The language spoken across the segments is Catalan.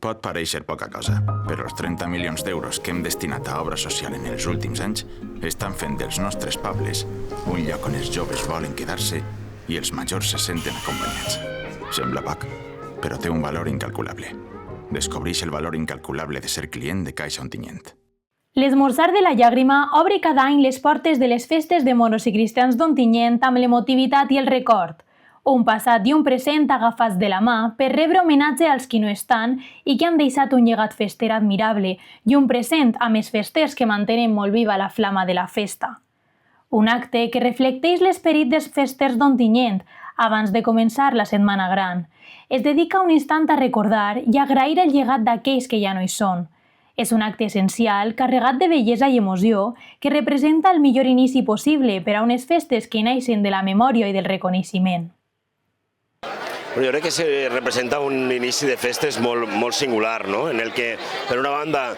Pot pareixer poca cosa, però els 30 milions d'euros que hem destinat a obra social en els últims anys estan fent dels nostres pobles un lloc on els joves volen quedar-se i els majors se senten acompanyats. Sembla poc, però té un valor incalculable. Descobreix el valor incalculable de ser client de Caixa Ontinyent. L'esmorzar de la llàgrima obre cada any les portes de les festes de moros i cristians d'Ontinyent amb l'emotivitat i el record. Un passat i un present agafats de la mà per rebre homenatge als qui no estan i que han deixat un llegat fester admirable i un present a més festers que mantenen molt viva la flama de la festa. Un acte que reflecteix l'esperit dels festers d'Ontinyent abans de començar la Setmana Gran. Es dedica un instant a recordar i agrair el llegat d'aquells que ja no hi són. És un acte essencial, carregat de bellesa i emoció, que representa el millor inici possible per a unes festes que naixen de la memòria i del reconeixement. Jo crec que representa un inici de festes molt singular, no? En el que, per una banda,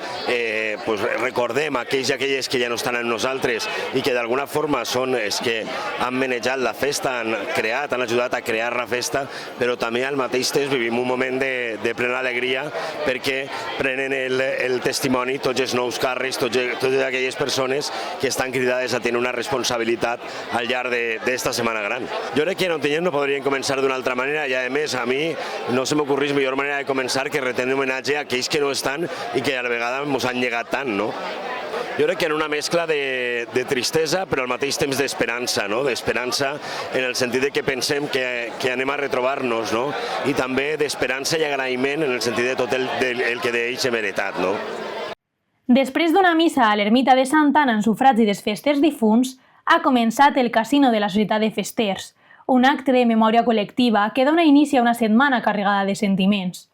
recordem aquells i aquelles que ja no estan amb nosaltres i que d'alguna forma són els que han manejat la festa, han ajudat a crear la festa, però també al mateix temps vivim un moment de plena alegria perquè prenen el testimoni tots els nous càrrecs, totes aquelles persones que estan cridades a tenir una responsabilitat al llarg d'esta Setmana Gran. Jo crec que en Ontinyent no podrien començar d'una altra manera i, a més, a mi no se m'ocorreix millor manera de començar que retenir homenatge a aquells que no estan i que a la vegada ens han llegat tant, no? Jo crec que en una mescla de tristesa però al mateix temps d'esperança, no? D'esperança en el sentit que pensem que anem a retrobar-nos, no? I també d'esperança i agraïment en el sentit de tot el que d'ells hem heretat, no? Després d'una missa a l'ermita de Santa Anna en sufragi dels festers difunts, ha començat el Casino de la Societat de Festers, un acte de memòria col·lectiva que dona inici a una setmana carregada de sentiments.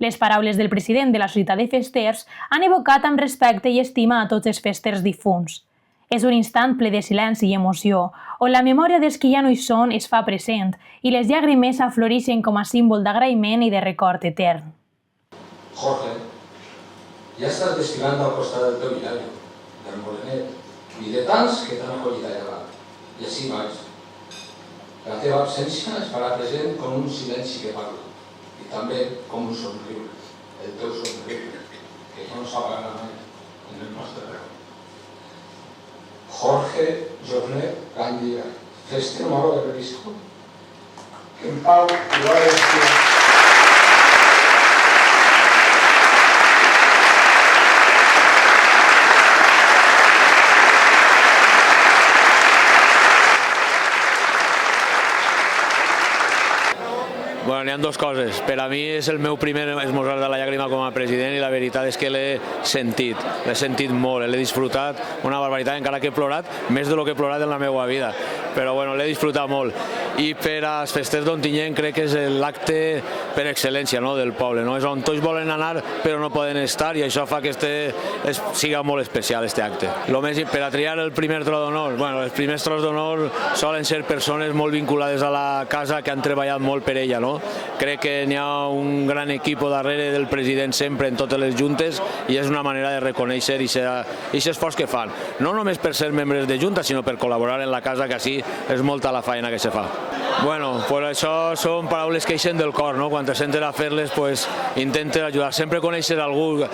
Les paraules del president de la Societat de Festers han evocat amb respecte i estima a tots els festers difunts. És un instant ple de silenci i emoció, on la memòria dels que ja no hi són es fa present i les llàgrimes afloreixen com a símbol d'agraïment i de record etern. Jorge, ja estàs desfilant al costat del teu iavi, del Morenet, i de tants que t'han acollit allà dalt. I així vaig. La teva absència es farà present com un silenci que parla i també com un somriure, el teu somriure, que ja no s'apagarà mai en el nostre record. Jorge Jornet Gandia, feste moro de Risco, que en pau i va vestir. Bueno, n'hi ha dues coses. Per a mi és el meu primer esmorzar de la llàgrima com a president i la veritat és que l'he sentit molt, l'he disfrutat una barbaritat, encara que he plorat més del que he plorat en la meva vida, però bueno, l'he disfrutat molt. I per als festers d'Ontinyent crec que és l'acte per excel·lència del poble, és on tots volen anar però no poden estar i això fa que siga molt especial aquest acte. Per a triar el primer tros d'honor, els primers tros d'honor solen ser persones molt vinculades a la casa que han treballat molt per ella. Crec que n'hi ha un gran equip darrere del president sempre en totes les juntes i és una manera de reconèixer aquest esforç que fan, no només per ser membres de junta sinó per col·laborar en la casa, que així és molta la feina que se fa. Bueno, això són paraules que eixen del cor, quan te sentes a fer-les intentes ajudar, sempre conèixer algú,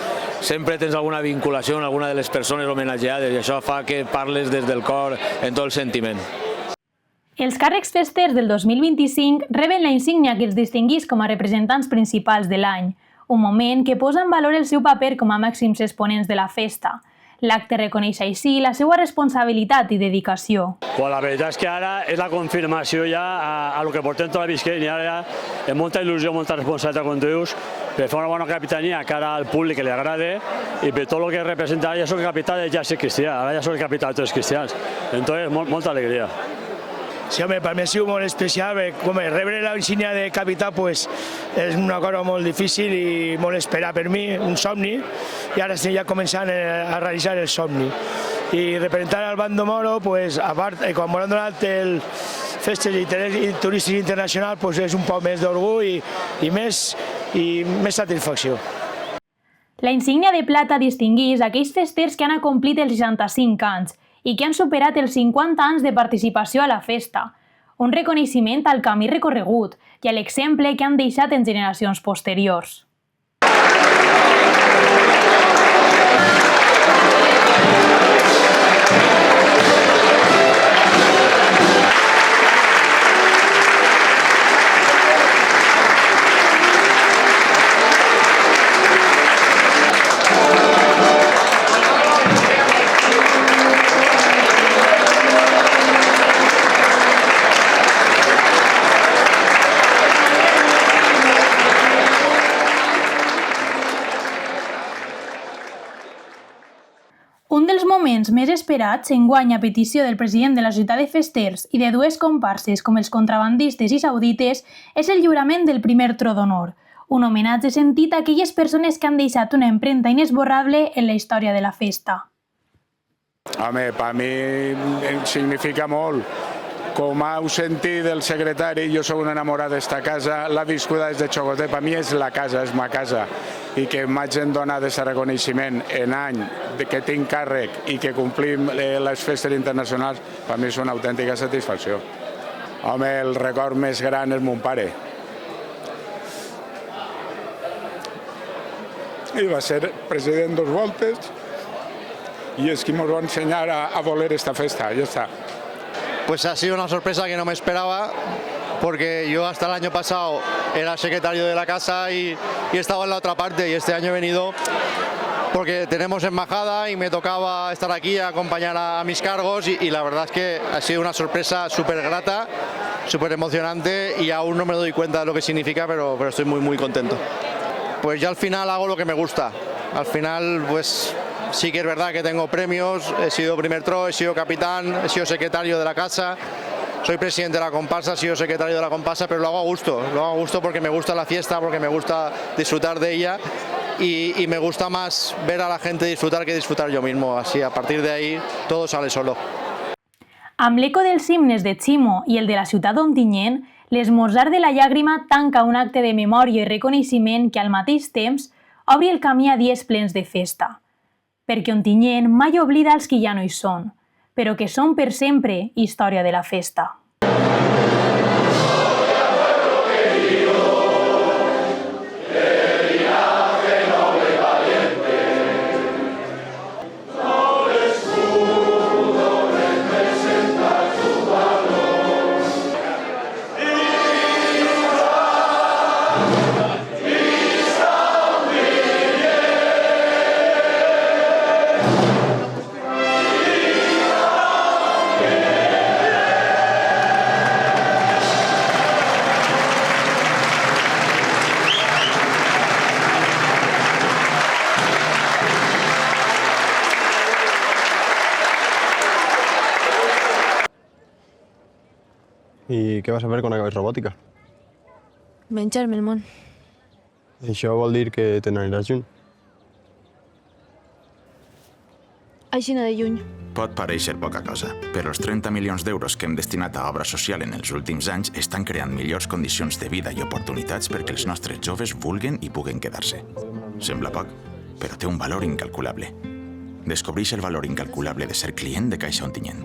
sempre tens alguna vinculació amb alguna de les persones homenatjades i això fa que parles des del cor en tot el sentiment. Els càrrecs festers del 2025 reben la insígnia que els distingís com a representants principals de l'any, un moment que posa en valor el seu paper com a màxims exponents de la festa. L'acte reconeix així la seva responsabilitat i dedicació. La veritat és que ara és la confirmació ja a lo que portem tota la visquent i ara amb molta il·lusió, molta responsabilitat, com tu dius, per fer una bona capitania cara al públic que li agrada i per tot el que representa. Ja soc capità de Exèrcit Cristià, ara ja soc capità de tots els cristians. Entonces, molta alegria. Sí, home, per mi ha sigut molt especial, rebre la insígnia de capità és una cosa molt difícil i molt esperar per mi, un somni, i ara estem ja començant a realitzar el somni. I representar al Bando Moro, a part, quan m'han donat el Festes i Turístic Internacional, és un poc més d'orgull i més satisfacció. La insígnia de plata distingís aquells festers que han acomplit els 65 anys i que han superat els 50 anys de participació a la festa, un reconeixement al camí recorregut i a l'exemple que han deixat en generacions posteriors. Un dels moments més esperats enguany a petició del president de la ciutat de Festers i de dues comparses com els contrabandistes i saudites és el lliurament del primer tro d'honor, un homenatge sentit a aquelles persones que han deixat una empremta inesborrable en la història de la festa. Home, per mi significa molt. Com heu sentit del secretari, jo soc un enamorat d'esta casa, l'ha viscuda des de xocotet, per mi és la casa, és ma casa, i que m'hagin donat aquest reconeixement en any que tinc càrrec i que complim les festes internacionals, per mi és una autèntica satisfacció. Home, el record més gran és mon pare. I va ser president 2 voltes i és qui ens va ensenyar a voler esta festa, ja està. Pues ha sido una sorpresa que no me esperaba, porque yo hasta el año pasado era secretario de la casa y estaba en la otra parte, y este año he venido porque tenemos embajada y me tocaba estar aquí a acompañar a mis cargos y la verdad es que ha sido una sorpresa súper grata, súper emocionante y aún no me doy cuenta de lo que significa, pero estoy muy contento. Pues yo al final hago lo que me gusta, al final pues sí que es verdad que tengo premios, he sido primer tro, he sido capitán, he sido secretario de la casa, soy presidente de la comparsa, he sido secretario de la comparsa, pero lo hago a gusto porque me gusta la fiesta, porque me gusta disfrutar de ella y me gusta más ver a la gente disfrutar que disfrutar yo mismo, así a partir de ahí todo sale solo. Amb l'eco dels himnes de Ximo i el de la ciutat d'Ontinyent, l'esmorzar de la llàgrima tanca un acte de memòria i reconeixement que al mateix temps obri el camí a dies plens de festa. Perquè Ontinyent mai oblida els que ja no hi són, però que són per sempre història de la festa. I què vas a fer quan acabes robòtica? Menjar-me el món. Això vol dir que te n'aniràs lluny? Aixina de lluny. Pot parèixer poca cosa, però els 30 milions d'euros que hem destinat a obra social en els últims anys estan creant millors condicions de vida i oportunitats perquè els nostres joves vulguen i puguen quedar-se. Sembla poc, però té un valor incalculable. Descobreix el valor incalculable de ser client de Caixa Ontinyent.